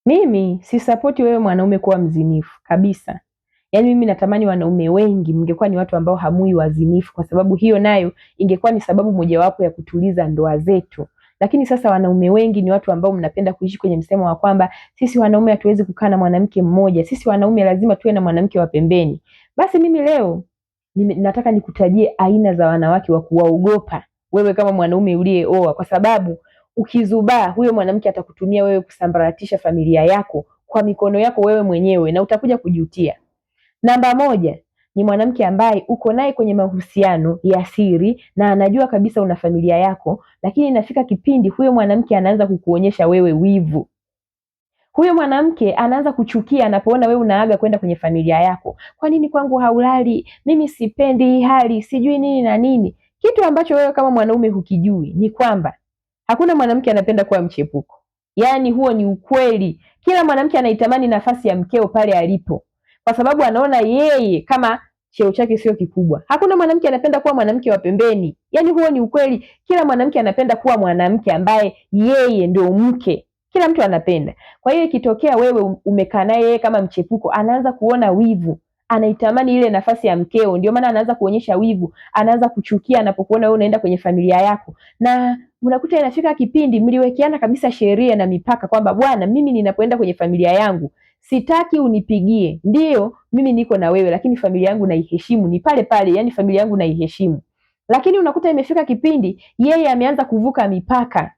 Mimi sisapoti wewe mwanaume kuwa mzinifu kabisa. Yaani mimi natamani wanaume wengi mngekuwa ni watu ambao hamui wazinifu, kwa sababu hiyo nayo ingekuwa ni sababu mojawapo ya kutuliza ndoa zetu. Lakini sasa wanaume wengi ni watu ambao mnapenda kuishi kwenye msemo wa kwamba sisi wanaume hatuwezi kukaa na mwanamke mmoja, sisi wanaume lazima tuwe na mwanamke wa pembeni. Basi mimi leo nataka nikutajie aina za wanawake wa kuwaogopa wewe kama mwanaume uliyeoa, kwa sababu ukizubaa huyo mwanamke atakutumia wewe kusambaratisha familia yako kwa mikono yako wewe mwenyewe, na utakuja kujutia. Namba moja ni mwanamke ambaye uko naye kwenye mahusiano ya siri na anajua kabisa una familia yako, lakini inafika kipindi huyo mwanamke anaanza kukuonyesha wewe wivu. Huyo mwanamke anaanza kuchukia anapoona wewe unaaga kwenda kwenye familia yako. Kwa nini kwangu haulali? Mimi sipendi hii hali, sijui nini na nini. Kitu ambacho wewe kama mwanaume hukijui ni kwamba hakuna mwanamke anapenda kuwa mchepuko. Yaani huo ni ukweli. Kila mwanamke anaitamani nafasi ya mkeo pale alipo, kwa sababu anaona yeye kama cheo chake sio kikubwa. Hakuna mwanamke anapenda kuwa mwanamke wa pembeni. Yaani huo ni ukweli. Kila mwanamke anapenda kuwa mwanamke ambaye yeye ndio mke. Kila mtu anapenda. Kwa hiyo ikitokea wewe umekaa naye yeye kama mchepuko, anaanza kuona wivu. Anaitamani ile nafasi ya mkeo, ndio maana anaanza kuonyesha wivu, anaanza kuchukia anapokuona wewe unaenda kwenye familia yako. Na unakuta inafika kipindi mliwekeana kabisa sheria na mipaka kwamba bwana, mimi ninapoenda kwenye familia yangu sitaki unipigie. Ndio mimi niko na wewe, lakini familia yangu naiheshimu, ni pale pale, yani familia yangu naiheshimu. Lakini unakuta imefika kipindi yeye ameanza kuvuka mipaka,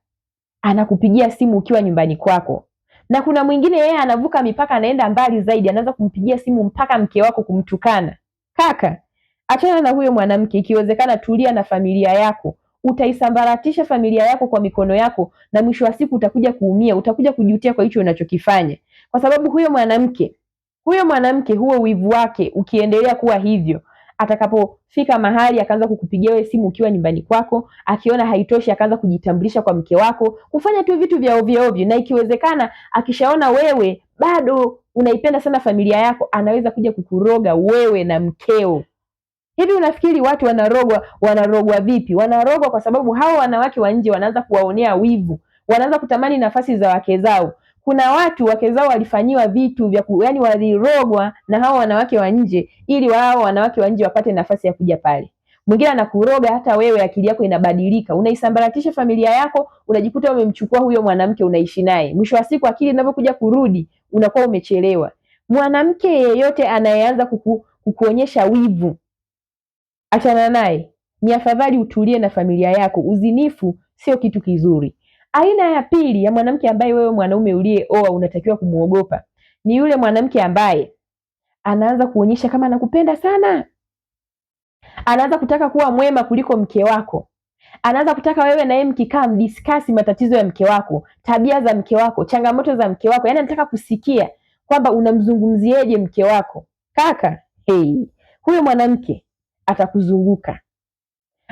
anakupigia simu ukiwa nyumbani kwako. Na kuna mwingine yeye anavuka mipaka, anaenda mbali zaidi, anaanza kumpigia simu mpaka mke wako kumtukana. Kaka, achana na huyo mwanamke, ikiwezekana tulia na familia yako. Utaisambaratisha familia yako kwa mikono yako, na mwisho wa siku utakuja kuumia, utakuja kujutia kwa hicho unachokifanya. Kwa sababu huyo mwanamke huo wivu wake ukiendelea kuwa hivyo, atakapofika mahali akaanza kukupigia wewe simu ukiwa nyumbani kwako, akiona haitoshi akaanza kujitambulisha kwa mke wako, kufanya tu vitu vya ovyo ovyo, na ikiwezekana akishaona wewe bado unaipenda sana familia yako, anaweza kuja kukuroga wewe na mkeo. Hivi unafikiri watu wanarogwa vipi? Wanarogwa kwa sababu hao wanawake wa nje wanaanza kuwaonea wivu, wanaanza kutamani nafasi za wake zao. Kuna watu wake zao walifanyiwa vitu vya yani walirogwa na hao wanawake wa nje ili wao wanawake wa nje wapate nafasi ya kuja pale. Mwingine anakuroga hata wewe akili yako inabadilika. Unaisambaratisha familia yako, unajikuta umemchukua huyo mwanamke unaishi naye. Mwisho wa siku akili inapokuja kurudi unakuwa umechelewa. Mwanamke yeyote anayeanza kukuonyesha wivu, achana naye. Ni afadhali utulie na familia yako. Uzinifu sio kitu kizuri. Aina ya pili ya mwanamke ambaye wewe mwanaume uliyeoa unatakiwa kumuogopa ni yule mwanamke ambaye anaanza kuonyesha kama anakupenda sana. Anaanza kutaka kuwa mwema kuliko mke wako. Anaanza kutaka wewe na yeye mkikaa mdiskasi matatizo ya mke wako, tabia za mke wako, changamoto za mke wako. Yaani anataka kusikia kwamba unamzungumzieje mke wako. Kaka, huyo mwanamke atakuzunguka,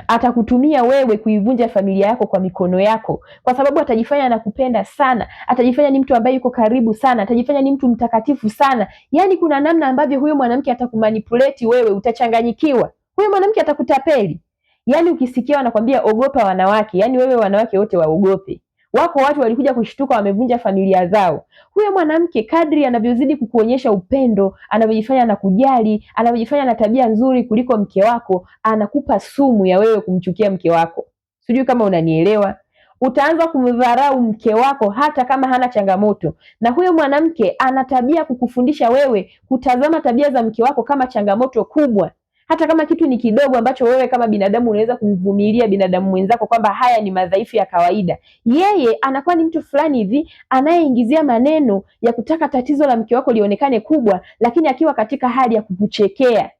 atakutumia wewe kuivunja familia yako kwa mikono yako, kwa sababu atajifanya anakupenda sana, atajifanya ni mtu ambaye yuko karibu sana, atajifanya ni mtu mtakatifu sana. Yaani kuna namna ambavyo huyo mwanamke atakumanipulate wewe, utachanganyikiwa. Huyo mwanamke atakutapeli. Yaani ukisikia wanakwambia ogopa wanawake, yaani wewe wanawake wote waogope. Wako watu walikuja kushtuka wamevunja familia zao. Huyo mwanamke kadri anavyozidi kukuonyesha upendo, anavyojifanya anakujali, anavyojifanya na tabia nzuri kuliko mke wako, anakupa sumu ya wewe kumchukia mke wako. Sijui kama unanielewa. Utaanza kumdharau mke wako hata kama hana changamoto. Na huyo mwanamke ana tabia kukufundisha wewe kutazama tabia za mke wako kama changamoto kubwa. Hata kama kitu ni kidogo ambacho wewe kama binadamu unaweza kumvumilia binadamu mwenzako kwamba haya ni madhaifu ya kawaida, yeye anakuwa ni mtu fulani hivi anayeingizia maneno ya kutaka tatizo la mke wako lionekane kubwa, lakini akiwa katika hali ya kukuchekea.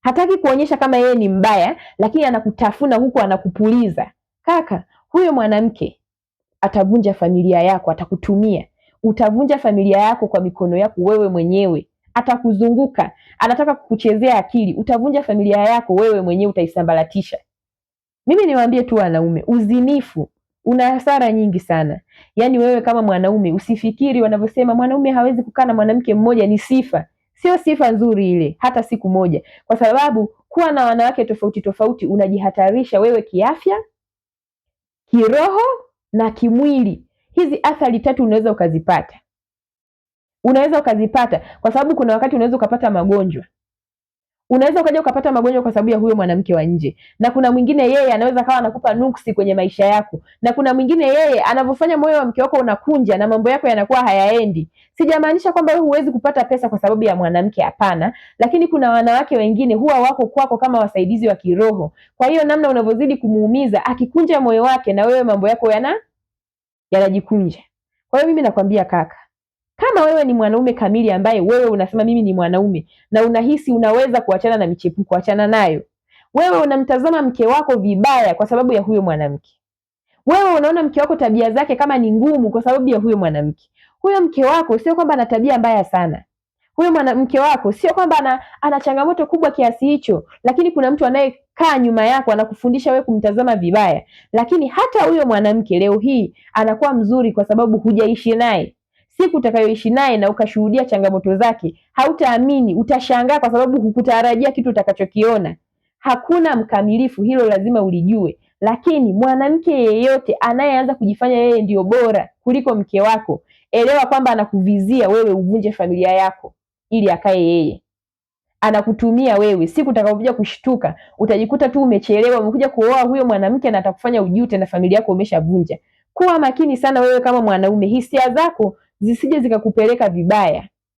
Hataki kuonyesha kama yeye ni mbaya, lakini anakutafuna huku anakupuliza. Kaka, huyo mwanamke atavunja familia yako, atakutumia. Utavunja familia yako kwa mikono yako wewe mwenyewe. Atakuzunguka, anataka kukuchezea akili. Utavunja familia yako wewe mwenyewe, utaisambaratisha. Mimi niwaambie tu wanaume, uzinifu una hasara nyingi sana. Yaani wewe kama mwanaume usifikiri wanavyosema mwanaume hawezi kukaa na mwanamke mmoja ni sifa. Sio sifa nzuri ile hata siku moja. Kwa sababu kuwa na wanawake tofauti tofauti unajihatarisha wewe kiafya, kiroho na kimwili. Hizi athari tatu unaweza ukazipata. unaweza ukazipata, kwa sababu kuna wakati unaweza ukapata magonjwa. Unaweza ukaja ukapata magonjwa kwa sababu ya huyo mwanamke wa nje, na kuna mwingine yeye anaweza kawa anakupa nuksi kwenye maisha yako, na kuna mwingine yeye anavyofanya moyo wa mke wako unakunja na mambo yako yanakuwa hayaendi. Sijamaanisha kwamba wewe huwezi kupata pesa kwa sababu ya mwanamke, hapana, lakini kuna wanawake wengine huwa wako kwako kama wasaidizi wa kiroho. Kwa hiyo namna unavyozidi kumuumiza, akikunja moyo wake, na wewe mambo yako yanajikunja. Kwa hiyo mimi nakwambia kaka, kama wewe ni mwanaume kamili ambaye wewe unasema mimi ni mwanaume na unahisi unaweza kuachana na michepuko, achana nayo. Wewe unamtazama mke wako vibaya kwa sababu ya huyo mwanamke. Wewe unaona mke wako tabia zake kama ni ngumu kwa sababu ya huyo mwanamke. Huyo mke wako sio kwamba ana tabia mbaya sana. Huyo mke wako sio kwamba ana changamoto kubwa kiasi hicho, lakini kuna mtu anayekaa nyuma yako anakufundisha wewe kumtazama vibaya. Lakini hata huyo mwanamke leo hii anakuwa mzuri kwa sababu hujaishi naye. Siku utakayoishi naye na ukashuhudia changamoto zake, hautaamini, utashangaa kwa sababu hukutarajia kitu utakachokiona. Hakuna mkamilifu, hilo lazima ulijue. Lakini mwanamke yeyote anayeanza kujifanya yeye ndio bora kuliko mke wako, elewa kwamba anakuvizia wewe uvunje familia yako ili akae yeye. Anakutumia wewe. Siku utakapokuja kushtuka, utajikuta tu umechelewa, umekuja kuoa huyo mwanamke na atakufanya ujute na familia yako umeshavunja. Kuwa makini sana wewe kama mwanaume, hisia zako zisije zikakupeleka vibaya.